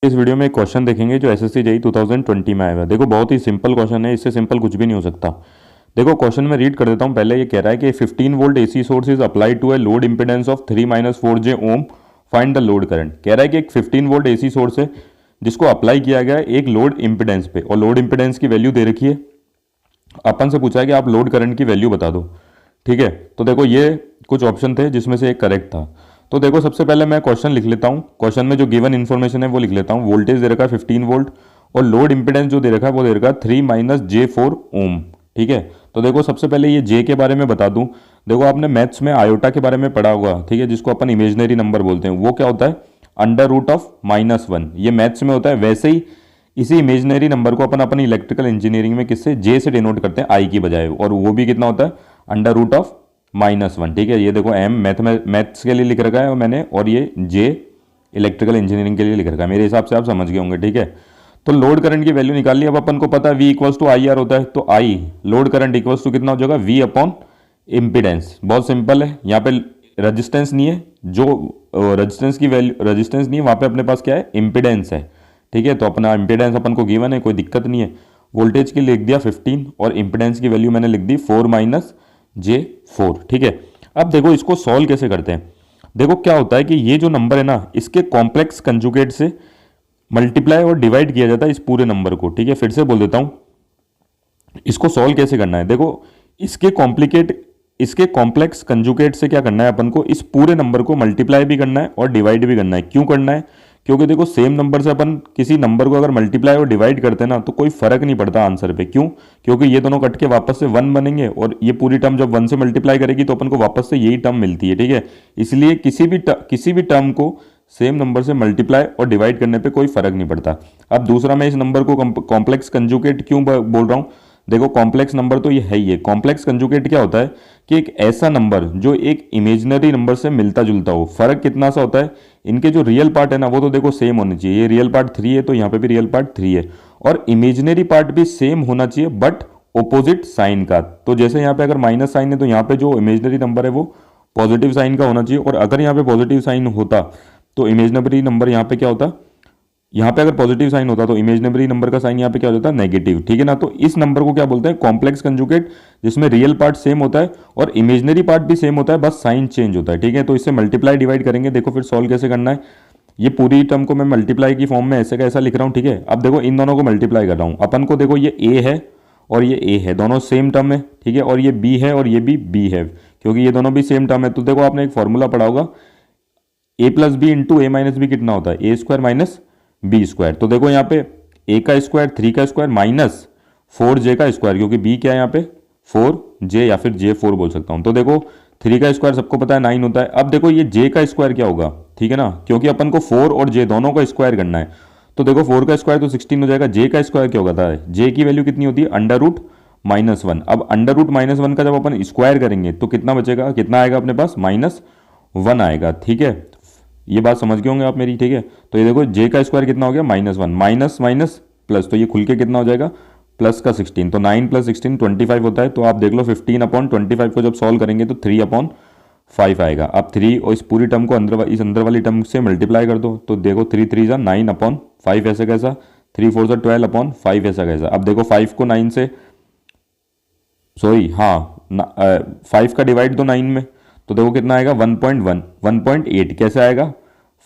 इस वीडियो में एक क्वेश्चन देखेंगे जो एसएससी जेईई 2020 में आया हुआ है। देखो बहुत ही सिंपल क्वेश्चन है, इससे सिंपल कुछ भी नहीं हो सकता। देखो क्वेश्चन में रीड कर देता हूँ। पहले ये कह रहा है कि 15 volt AC source is applied to a load impedance of 3-4 j ohm, find the load current. कह रहा है कि एक 15 वोल्ट एसी सोर्स है जिसको अप्लाई किया गया है एक लोड इंपेडेंस पे, और लोड इंपेडेंस की वैल्यू दे रखी है। अपन से पूछा है कि आप लोड करंट की वैल्यू बता दो। ठीक है, तो देखो ये कुछ ऑप्शन थे जिसमें से एक करेक्ट था। तो देखो सबसे पहले मैं क्वेश्चन लिख लेता हूँ। क्वेश्चन में जो गिवन इन्फॉर्मेशन है वो लिख लेता हूँ। वोल्टेज दे रखा है 15 वोल्ट और लोड इंपेडेंस जो दे रखा है वो दे रखा है 3-j4 ओम। ठीक है, तो देखो सबसे पहले ये जे के बारे में बता दूं। देखो आपने मैथ्स में आयोटा के बारे में पढ़ा होगा, ठीक है, जिसको अपन इमेजनरी नंबर बोलते हैं। वो क्या होता है? √(-1). ये मैथ्स में होता है। वैसे ही इसी इमेजनरी नंबर को अपन अपनी इलेक्ट्रिकल इंजीनियरिंग में किससे, जे से डिनोट करते हैं, आई की बजाय, और वो भी कितना होता है? √(-1). ठीक है, ये देखो एम मैथ्स के लिए लिख रखा है मैंने, और ये जे इलेक्ट्रिकल इंजीनियरिंग के लिए लिख रखा है। मेरे हिसाब से आप समझ गए होंगे। ठीक है, तो लोड करंट की वैल्यू निकाल ली। अब अपन को पता है V = IR होता है, तो I load current equals to कितना हो जाएगा? V impedance. बहुत सिंपल है, यहाँ पे रेजिस्टेंस नहीं है, जो रेजिस्टेंस की वैल्यू रेजिस्टेंस नहीं है वहाँ पे अपने पास क्या है? इम्पीडेंस है। ठीक है, तो अपना इम्पीडेंस अपन को गिवन है, कोई दिक्कत नहीं है। वोल्टेज की लिख दिया 15 और इम्पीडेंस की वैल्यू मैंने लिख दी 4-j4। ठीक है, अब देखो इसको सॉल्व कैसे करते हैं। देखो क्या होता है कि ये जो नंबर है ना, इसके कॉम्प्लेक्स कंजुगेट से मल्टीप्लाई और डिवाइड किया जाता है इस पूरे नंबर को। ठीक है, फिर से बोल देता हूं, इसको सॉल्व कैसे करना है। देखो इसके कॉम्प्लेक्स कंजुगेट से क्या करना है अपन को? इस पूरे नंबर को मल्टीप्लाई भी करना है और डिवाइड भी करना है। क्यों करना है? क्योंकि देखो सेम नंबर से अपन किसी नंबर को अगर मल्टीप्लाई और डिवाइड करते हैं ना, तो कोई फर्क नहीं पड़ता आंसर पे। क्यों? क्योंकि ये दोनों कट के वापस से 1 बनेंगे, और ये पूरी टर्म जब 1 से मल्टीप्लाई करेगी तो अपन को वापस से यही टर्म मिलती है। ठीक है, इसलिए किसी भी टर्म को सेम नंबर से मल्टीप्लाई और डिवाइड करने पे कोई फर्क नहीं पड़ता। अब दूसरा, मैं इस नंबर को कॉम्प्लेक्स कंजुगेट क्यों बोल रहा हूं? देखो कॉम्प्लेक्स नंबर तो ये है ही है। कॉम्प्लेक्स कंजुगेट क्या होता है कि एक ऐसा नंबर जो एक इमेजिनरी नंबर से मिलता जुलता हो। फर्क कितना सा होता है? इनके जो रियल पार्ट है ना, वो तो देखो सेम होने चाहिए। ये रियल पार्ट 3 है तो यहाँ पे भी रियल पार्ट 3 है, और इमेजिनरी पार्ट भी सेम होना चाहिए, बट ऑपोजिट साइन का। तो जैसे यहाँ पे अगर माइनस साइन है तो यहाँ पे जो इमेजिनरी नंबर है वो पॉजिटिव साइन का होना चाहिए, और अगर यहाँ पे पॉजिटिव साइन होता तो इमेजिनरी नंबर यहाँ पे क्या होता? यहाँ पे अगर पॉजिटिव साइन होता तो इमेजिनरी नंबर का साइन यहाँ पे क्या हो जाता? नेगेटिव। ठीक है ना, तो इस नंबर को क्या बोलते हैं? कॉम्प्लेक्स कंजुगेट, जिसमें रियल पार्ट सेम होता है और इमेजिनरी पार्ट भी सेम होता है, बस साइन चेंज होता है। ठीक है, तो इससे मल्टीप्लाई डिवाइड करेंगे। देखो फिर सॉल्व कैसे करना है। ये पूरी टर्म को मैं मल्टीप्लाई की फॉर्म में ऐसे का ऐसा लिख रहा हूँ। ठीक है, अब देखो इन दोनों को मल्टीप्लाई कर रहा हूँ। अपन को देखो ये ए है और ये ए है, दोनों सेम टर्म है। ठीक है, और ये बी है और ये भी बी है, क्योंकि ये दोनों भी सेम टर्म है। तो देखो आपने एक फॉर्मूला पढ़ा होगा, a+b × a-b कितना होता है? a² - b²। तो देखो यहाँ पे a का स्क्वायर 3 का स्क्वायर माइनस 4j का स्क्वायर, क्योंकि b क्या है यहाँ पे? 4j, या फिर j4 बोल सकता हूँ। तो देखो 3 का स्क्वायर सबको पता है 9 होता है। अब देखो ये j का स्क्वायर क्या होगा? ठीक है ना, क्योंकि अपन को 4 और j दोनों का स्क्वायर करना है। तो देखो 4 का स्क्वायर तो 16 हो जाएगा। j का स्क्वायर क्या होगा था? j की वैल्यू कितनी होती है? √-1। अब √-1 का जब अपन स्क्वायर करेंगे तो कितना बचेगा? कितना आएगा अपने पास? -1 आएगा। ठीक है, ये बात समझ गए होंगे आप मेरी। ठीक है, तो ये देखो j का स्क्वायर कितना हो गया? -1, माइनस माइनस प्लस, तो ये खुल के कितना हो जाएगा? प्लस का 16, तो 9 + 16 25 होता है। तो आप देख लो 15/25 को जब सॉल्व करेंगे तो 3/5 आएगा। अब 3 और इस पूरी टर्म को इस अंदर वाली टर्म से मल्टीप्लाई कर दो, तो देखो 3 × 3 = 9/5 ऐसा कैसा, 3 × 4 = 12/5 ऐसा कैसा। अब देखो 5 को 9 से, सॉरी हाँ, 5 का डिवाइड दो 9 में, तो देखो कितना आएगा? 1.1, 1.8 कैसे आएगा?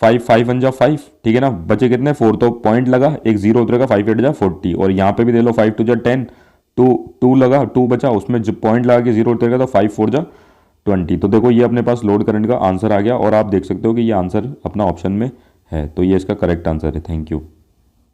5 1 जा 5। ठीक है ना, बचे कितने? 4, तो पॉइंट लगा, एक 0 उतरेगा, 5 8 जा 40, और यहाँ पे भी दे लो 5 2 जा 10, 2 लगा, 2 बचा, उसमें जब पॉइंट लगा के 0 उतरेगा तो 5 4 जा 20। तो देखो ये अपने पास लोड करंट का आंसर आ गया, और आप देख सकते हो कि ये आंसर अपना ऑप्शन में है, तो ये इसका करेक्ट आंसर है। Thank you.